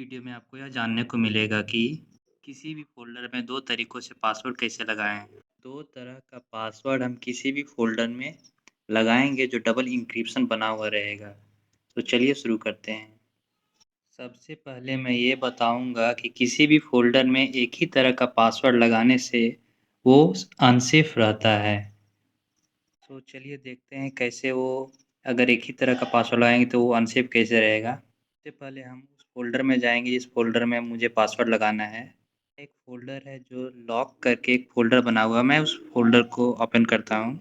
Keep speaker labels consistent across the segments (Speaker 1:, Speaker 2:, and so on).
Speaker 1: Video में आपको यह जानने को मिलेगा कि किसी भी फ़ोल्डर में 2 तरीकों से पासवर्ड कैसे लगाएँ। 2 तरह का पासवर्ड हम किसी भी फ़ोल्डर में लगाएँगे जो डबल एन्क्रिप्शन बना हुआ रहेगा। तो चलिए शुरू करते हैं। सबसे पहले मैं ये बताऊँगा कि किसी भी फ़ोल्डर में एक ही तरह का पासवर्ड लगाने से वो अनसेफ रहता है। तो चलिए देखते हैं कैसे वो अगर एक ही तरह का पासवर्ड लगाएँगे तो वो अनसेफ कैसे रहेगा। सबसे पहले हम उस फ़ोल्डर में जाएँगे जिस फ़ोल्डर में मुझे पासवर्ड लगाना है। एक फ़ोल्डर है जो लॉक करके एक फ़ोल्डर बना हुआ है, मैं उस फ़ोल्डर को ओपन करता हूँ।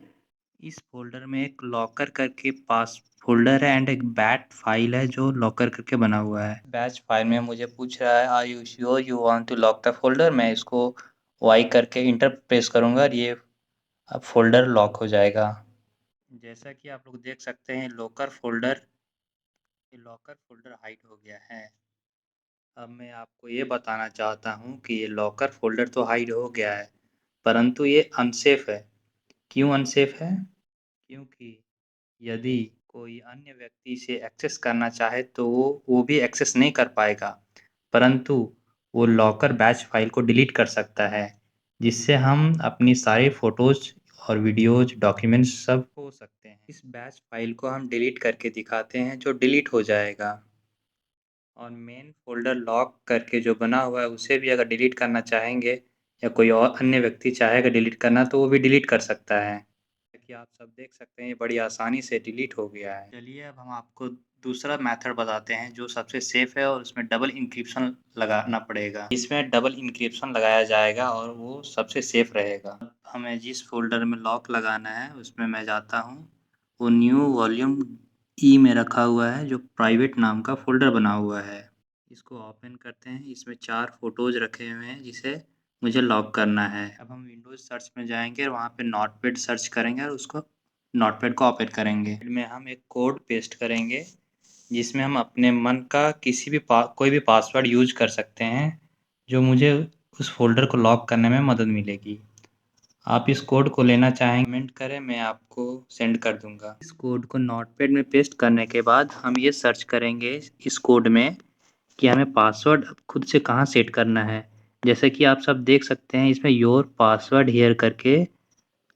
Speaker 1: इस फ़ोल्डर में एक लॉकर करके पास फ़ोल्डर है एंड एक बैट फ़ाइल है जो लॉकर करके बना हुआ है। बैच फ़ाइल में मुझे पूछ रहा है are you sure you want to lock the folder? मैं इसको वाई करके एंटर प्रेस करूँगा और ये अब फ़ोल्डर लॉक हो जाएगा। जैसा कि आप लोग देख सकते हैं ये लॉकर फ़ोल्डर हाइड हो गया है। अब मैं आपको ये बताना चाहता हूँ कि ये लॉकर फ़ोल्डर तो हाइड हो गया है, परंतु ये अनसेफ है। क्यों अनसेफ है? क्योंकि यदि कोई अन्य व्यक्ति इसे एक्सेस करना चाहे तो वो भी एक्सेस नहीं कर पाएगा, परंतु वो लॉकर बैच फ़ाइल को डिलीट कर सकता है, जिससे हम अपनी सारी फ़ोटोज़ और वीडियोज़, डॉक्यूमेंट्स सब खो सकते हैं। इस बैच फ़ाइल को हम डिलीट करके दिखाते हैं जो डिलीट हो जाएगा। और मेन फ़ोल्डर लॉक करके जो बना हुआ है उसे भी अगर डिलीट करना चाहेंगे या कोई और अन्य व्यक्ति चाहेगा डिलीट करना तो वो भी डिलीट कर सकता है। कि आप सब देख सकते हैं ये बड़ी आसानी से डिलीट हो गया है। चलिए अब हम आपको दूसरा मेथड बताते हैं जो सबसे सेफ है और उसमें डबल इंक्रिप्शन लगाना पड़ेगा। इसमें डबल इंक्रिप्शन लगाया जाएगा और वो सबसे सेफ रहेगा। हमें जिस फ़ोल्डर में लॉक लगाना है उसमें मैं जाता हूँ। वो न्यू वॉल्यूम ई में रखा हुआ है जो प्राइवेट नाम का फ़ोल्डर बना हुआ है। इसको ओपन करते हैं। इसमें 4 फ़ोटोज़ रखे हुए हैं जिसे मुझे लॉक करना है। अब हम विंडोज़ सर्च में जाएँगे और वहाँ पे नोटपैड सर्च करेंगे और उसको नोटपैड को ओपन करेंगे। में हम एक कोड पेस्ट करेंगे जिसमें हम अपने मन का किसी भी कोई भी पासवर्ड यूज़ कर सकते हैं जो मुझे उस फ़ोल्डर को लॉक करने में मदद मिलेगी। आप इस कोड को लेना चाहें कमेंट करें, मैं आपको सेंड कर दूँगा। इस कोड को नोटपैड में पेस्ट करने के बाद हम ये सर्च करेंगे इस कोड में कि हमें पासवर्ड खुद से कहाँ सेट करना है। जैसे कि आप सब देख सकते हैं इसमें योर पासवर्ड हियर करके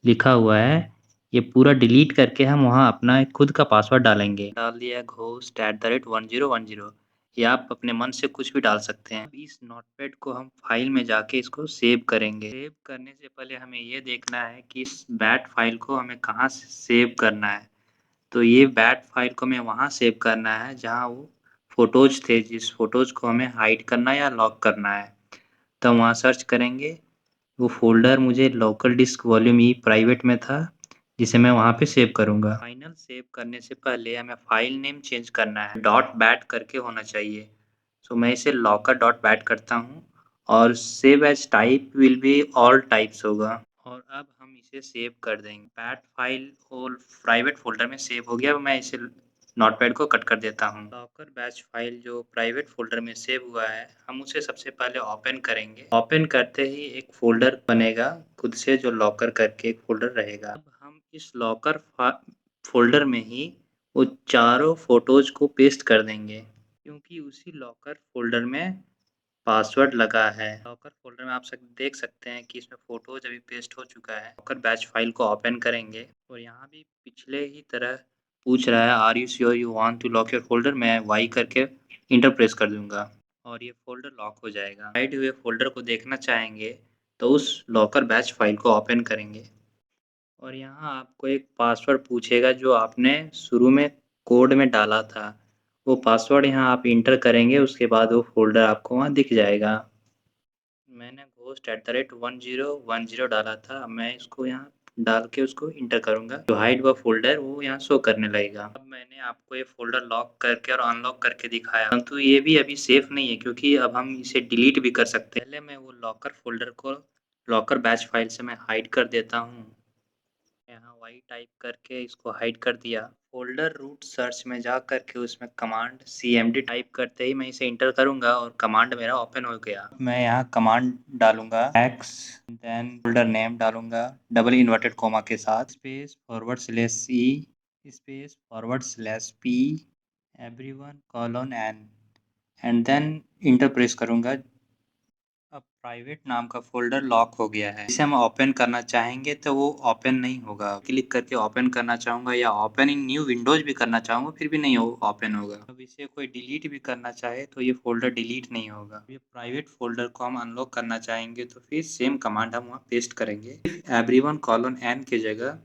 Speaker 1: लिखा हुआ है। ये पूरा डिलीट करके हम वहाँ अपना एक खुद का पासवर्ड डालेंगे। डाल दिया ghost@1010 या आप अपने मन से कुछ भी डाल सकते हैं। इस नोटपैड को हम फाइल में जाके इसको सेव करेंगे। सेव करने से पहले हमें ये देखना है कि इस बैट फाइल को हमें कहाँ से सेव करना है। तो ये बैट फाइल को हमें वहाँ सेव करना है जहाँ वो फ़ोटोज़ थे, जिस फ़ोटोज़ को हमें हाइड करना है या लॉक करना है। तो हम वहाँ सर्च करेंगे। वो फ़ोल्डर मुझे लोकल डिस्क वॉल्यूम ई प्राइवेट में था, जिसे मैं वहाँ पे सेव करूँगा। फाइनल सेव करने से पहले हमें फ़ाइल नेम चेंज करना है, डॉट बैट करके होना चाहिए। सो मैं इसे लॉकर डॉट बैट करता हूँ और save as type will be all types होगा। और अब हम इसे सेव कर देंगे। बैट फाइल और प्राइवेट फ़ोल्डर में सेव हो गया। अब मैं इसे नोटपैड को कट कर देता हूँ। लॉकर बैच फाइल जो प्राइवेट फ़ोल्डर में सेव हुआ है, हम उसे सबसे पहले ओपन करेंगे। ओपन करते ही एक फ़ोल्डर बनेगा खुद से जो लॉकर करके एक फ़ोल्डर रहेगा। अब हम इस लॉकर फ़ोल्डर में ही वो चारों फ़ोटोज़ को पेस्ट कर देंगे, क्योंकि उसी लॉकर फ़ोल्डर में पासवर्ड लगा है। लॉकर फ़ोल्डर में आप देख सकते हैं कि इसमें फ़ोटोज़ अभी पेस्ट हो चुका है। लॉकर बैच फाइल को ओपन करेंगे और यहाँ भी पिछले ही तरह पूछ रहा है are you sure you want to lock your folder? मैं वाई करके एंटर प्रेस कर दूँगा और ये फ़ोल्डर लॉक हो जाएगा। हाइड हुए फ़ोल्डर को देखना चाहेंगे तो उस लॉकर बैच फाइल को ओपन करेंगे और यहाँ आपको एक पासवर्ड पूछेगा जो आपने शुरू में कोड में डाला था। वो पासवर्ड यहाँ आप एंटर करेंगे, उसके बाद वो फ़ोल्डर आपको वहाँ दिख जाएगा। मैंने ghost@1010 डाला था। अब मैं इसको यहाँ डाल के उसको एंटर करूँगा। जो हाइड हुआ फ़ोल्डर वो यहाँ शो करने लगेगा। अब मैंने आपको ये फ़ोल्डर लॉक करके और अनलॉक करके दिखाया, परंतु ये भी अभी सेफ नहीं है क्योंकि अब हम इसे डिलीट भी कर सकते हैं। पहले मैं वो लॉकर फ़ोल्डर को लॉकर बैच फाइल से मैं हाइड कर देता हूँ। यहाँ वाई टाइप करके इसको हाइड कर दिया। फ़ोल्डर रूट सर्च में जा कर के उसमें कमांड cmd टाइप करते ही मैं इसे एंटर करूँगा और कमांड मेरा ओपन हो गया। मैं यहाँ कमांड डालूँगा x देन फ़ोल्डर नेम डालूँगा डबल इन्वर्टेड कोमा के साथ space /e space /p everyone : n and then enter press करूँगा। अब प्राइवेट नाम का फ़ोल्डर लॉक हो गया है। इसे हम ओपन करना चाहेंगे तो वो ओपन नहीं होगा। क्लिक करके ओपन करना चाहूँगा या ओपन इन न्यू विंडोज़ भी करना चाहूँगा फिर भी नहीं ओपन होगा। अब इसे कोई डिलीट भी करना चाहे तो ये फ़ोल्डर डिलीट नहीं होगा। ये प्राइवेट फ़ोल्डर को हम अनलॉक करना चाहेंगे तो फिर सेम कमांड हम वहाँ पेस्ट करेंगे। एवरीवन कोलोन एन की जगह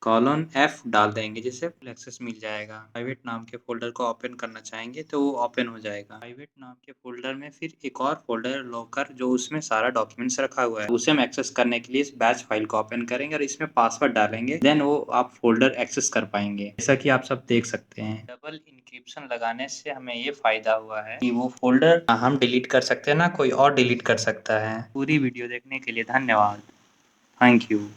Speaker 1: कोलोन एफ डाल देंगे जिससे फुल एक्सेस मिल जाएगा। प्राइवेट नाम के फ़ोल्डर को ओपन करना चाहेंगे तो वो ओपन हो जाएगा। प्राइवेट नाम के फ़ोल्डर में फिर एक और फ़ोल्डर लॉकर जो उसमें सारा डॉक्यूमेंट्स रखा हुआ है, उसे हम एक्सेस करने के लिए इस बैच फाइल को ओपन करेंगे और इसमें पासवर्ड डालेंगे। देन वो आप फ़ोल्डर एक्सेस कर पाएँगे। जैसा कि आप सब देख सकते हैं। डबल एन्क्रिप्शन लगाने से हमें ये फ़ायदा हुआ है कि वो फ़ोल्डर हम डिलीट कर सकते हैं ना कोई और डिलीट कर सकता है। पूरी वीडियो देखने के लिए धन्यवाद। Thank you.